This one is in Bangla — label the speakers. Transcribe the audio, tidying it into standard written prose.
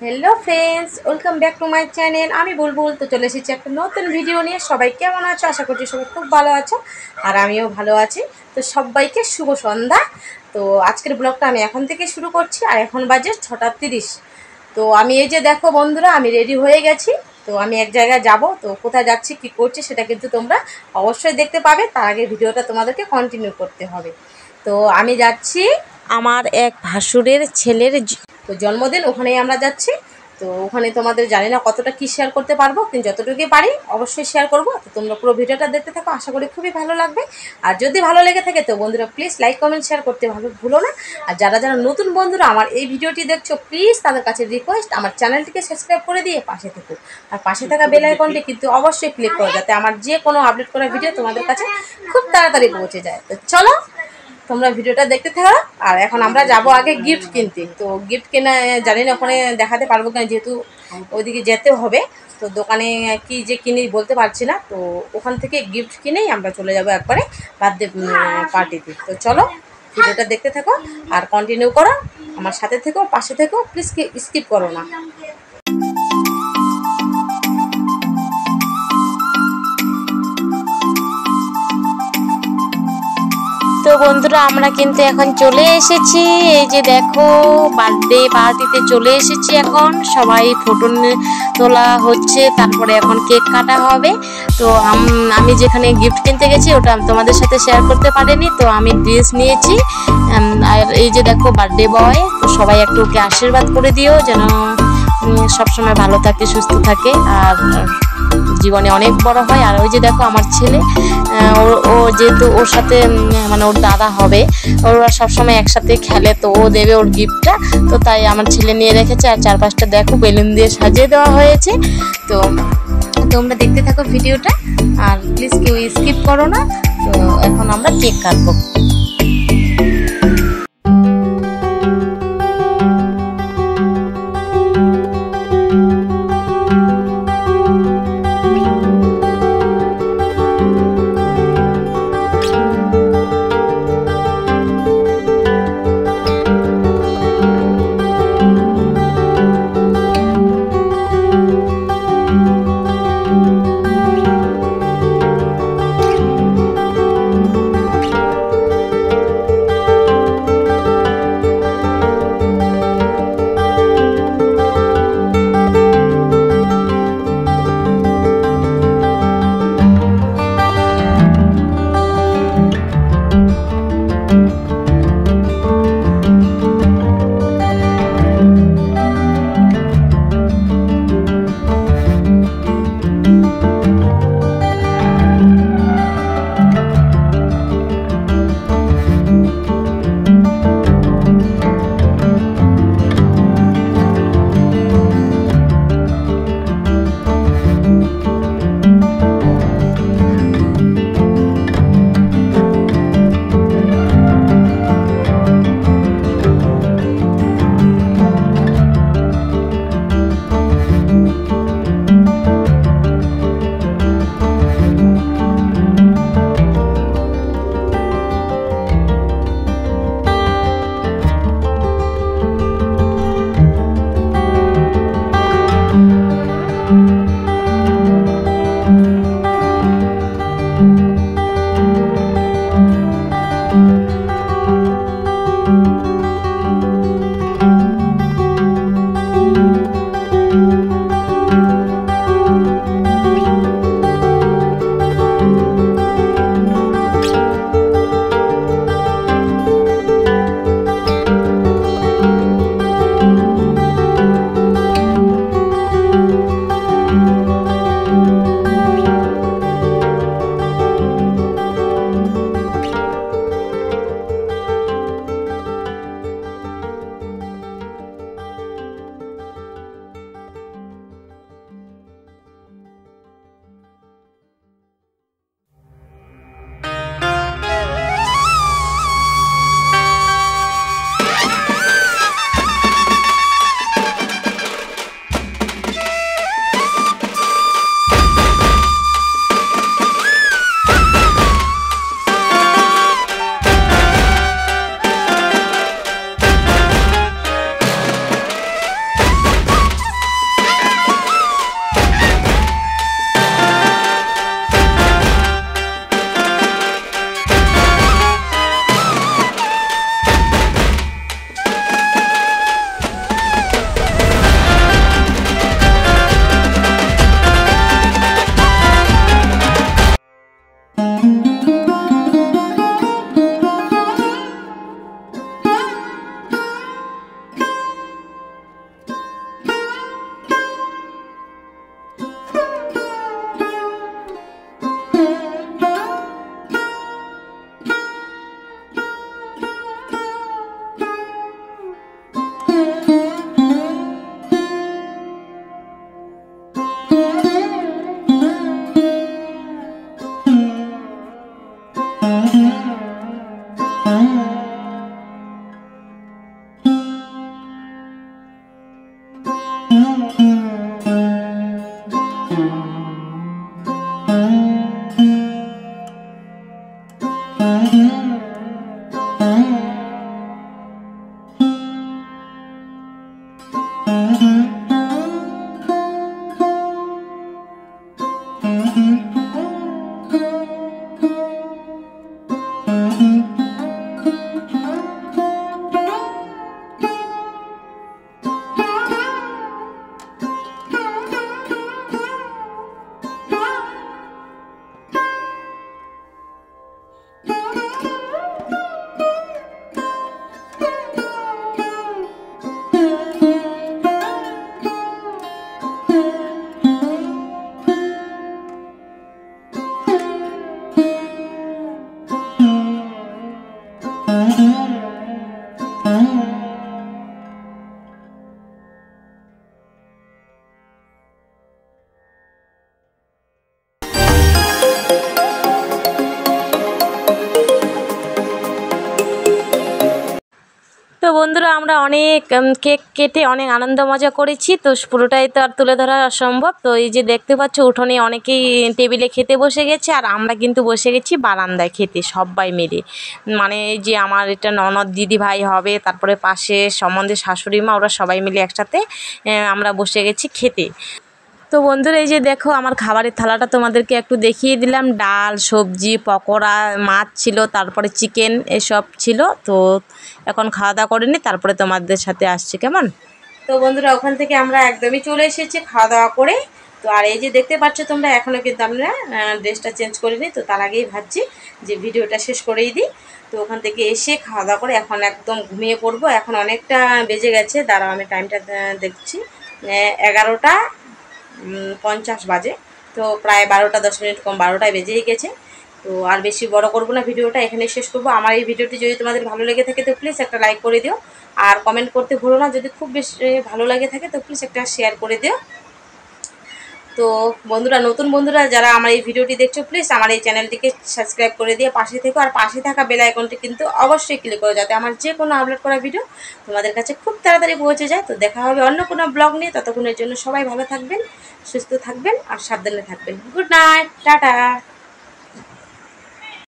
Speaker 1: Hello friends welcome back to my channel आमी बुलबुल तो चले एसेছি একটা নতুন ভিডিও নিয়ে সবাই কেমন আছো আশা করছি সবাই খুব ভালো আছো আর আমিও ভালো আছি তো সবাইকে শুভ সন্ধ্যা তো আজকের ব্লগটা আমি এখন থেকে শুরু করছি আর এখন বাজে 6:30 তো আমি এই যে দেখো বন্ধুরা আমি রেডি হয়ে গেছি তো আমি এক জায়গায় যাব তো কোথায় যাচ্ছি কি করছি সেটা কিন্তু তোমরা অবশ্যই দেখতে পাবে তার আগে ভিডিওটা তোমাদেরকে কন্টিনিউ করতে হবে তো আমি যাচ্ছি আমার এক ভাসুরের ছেলের তো জন্মদিন ওখানেই আমরা যাচ্ছি তো ওখানে তোমাদের জানি না কতটা কি শেয়ার করতে পারবো কিন্তু যতটুকুই পারি অবশ্যই শেয়ার করব তো তোমরা পুরো ভিডিওটা দেখতে থাকো আশা করি খুবই ভালো লাগবে আর যদি ভালো লেগে থাকে তো বন্ধুরা প্লিজ লাইক কমেন্ট শেয়ার করতে ভুলো না আর যারা যারা নতুন বন্ধুরা আমার এই ভিডিওটি দেখছো প্লিজ তাদের কাছে রিকোয়েস্ট আমার চ্যানেলটিকে সাবস্ক্রাইব করে দিয়ে পাশে থেকো আর পাশে থাকা বেল আইকনটি কিন্তু অবশ্যই ক্লিক করো যাতে আমার যে কোনো আপডেট করা ভিডিও তোমাদের কাছে খুব তাড়াতাড়ি পৌঁছে যায় তো চলো তোমরা ভিডিওটা দেখতে থাকো আর এখন আমরা যাব আগে গিফট কিনতে তো গিফট কেনা জানি না ওখানে দেখাতে পারবো কিনা যেহেতু ওইদিকে যেতে হবে তো দোকানে কি যে কিনি বলতে পারছি না তো ওখান থেকে গিফট কিনেই আমরা চলে যাব একবারে বার্থডে পার্টিতে তো চলো ভিডিওটা দেখতে থাকো আর কন্টিনিউ করো আমার সাথে থেকো পাশে থেকো প্লিজ স্কিপ করো না তো বন্ধুরা আমরা কিন্তু এখন চলে এসেছি এই যে দেখো বার্থডে পার্টিতে চলে এসেছি এখন সবাই ফটো তোলা হচ্ছে তারপরে এখন কেক কাটা হবে তো আমি যেখানে গিফট কিনতে গেছি ওটা তোমাদের সাথে শেয়ার করতে পারিনি তো আমি ড্রেস নিয়েছি আর এই যে দেখো বার্থডে বয় তো সবাই একটু ওকে আশীর্বাদ করে দিও যেন সবসময় ভালো থাকে সুস্থ থাকে আর জীবনে অনেক বড় হয় আর ওই যে দেখো আমার ছেলে ও যেহেতু ওর সাথে মানে ওর দাদা হবে ওরা সবসময় একসাথে খেলে তো ও দেবে ওর গিফটটা তো তাই আমার ছেলে নিয়ে রেখেছে আর চারপাশটা দেখো বেলুন দিয়ে সাজিয়ে দেওয়া হয়েছে তো তোমরা দেখতে থাকো ভিডিওটা আর প্লিজ কেউ স্কিপ করো না তো এখন আমরা কেক কাটবো তো বন্ধুরা আমরা অনেক কেক কেটে অনেক আনন্দ মজা করেছি। তো পুরোটাই তো আর তুলে ধরা অসম্ভব। তো এই যে দেখতে পাচ্ছ উঠোনে অনেকেই টেবিলে খেতে বসে গেছে, আর আমরা কিন্তু বসে গেছি বারান্দায় খেতে সবাই মিলে। মানে এই যে আমার এটা ননদ দিদি ভাই হবে, তারপরে পাশে সম্বন্ধে শাশুড়ি মা, ওরা সবাই মিলে একসাথে আমরা বসে গেছি খেতে। তো বন্ধুরা এই যে দেখো আমার খাবারের থালাটা তোমাদেরকে একটু দেখিয়ে দিলাম। ডাল, সবজি, পকোড়া, মাছ ছিল, তারপরে চিকেন এসব ছিল। তো এখন খাওয়া দাওয়া করে নি, তারপরে তোমাদের সাথে আসছি কেমন। তো বন্ধুরা ওখান থেকে আমরা একদমই চলে এসেছি খাওয়া দাওয়া করে। তো আর এই যে দেখতে পাচ্ছ তোমরা, এখনও কিন্তু আমরা ড্রেসটা চেঞ্জ করিনি। তো তার আগেই ভাবছি যে ভিডিওটা শেষ করেই দিই। তো ওখান থেকে এসে খাওয়া দাওয়া করে এখন একদম ঘুমিয়ে পড়বো। এখন অনেকটা বেজে গেছে, দাঁড়াও আমি টাইমটা দেখছি, 11:50 বাজে। তো প্রায় 12টা 10 মিনিট কম, 12টায় বেজেই গেছে। তো আর বেশি বড় করব না, ভিডিওটা এখানে শেষ করব। আমার এই ভিডিওটি যদি তোমাদের ভালো লেগে থাকে তো প্লিজ একটা লাইক করে দিও, আর কমেন্ট করতে ভুলো না। যদি খুব বেশি ভালো লাগে থাকে তো প্লিজ একটা শেয়ার করে দিও। তো বন্ধুরা, নতুন বন্ধুরা যারা আমার এই ভিডিওটি দেখছো, প্লিজ আমার এই চ্যানেলটিকে সাবস্ক্রাইব করে দিয়ে পাশে থেকো, আর পাশে থাকা বেল আইকনটি কিন্তু অবশ্যই ক্লিক করো, যাতে আমার যে কোনো আপলোড করা ভিডিও তোমাদের কাছে খুব তাড়াতাড়ি পৌঁছে যায়। তো দেখা হবে অন্য কোনো ব্লগ নিয়ে। ততক্ষণের জন্য সবাই ভালো থাকবেন, সুস্থ থাকবেন আর সাবধানে থাকবেন। Good night, tata.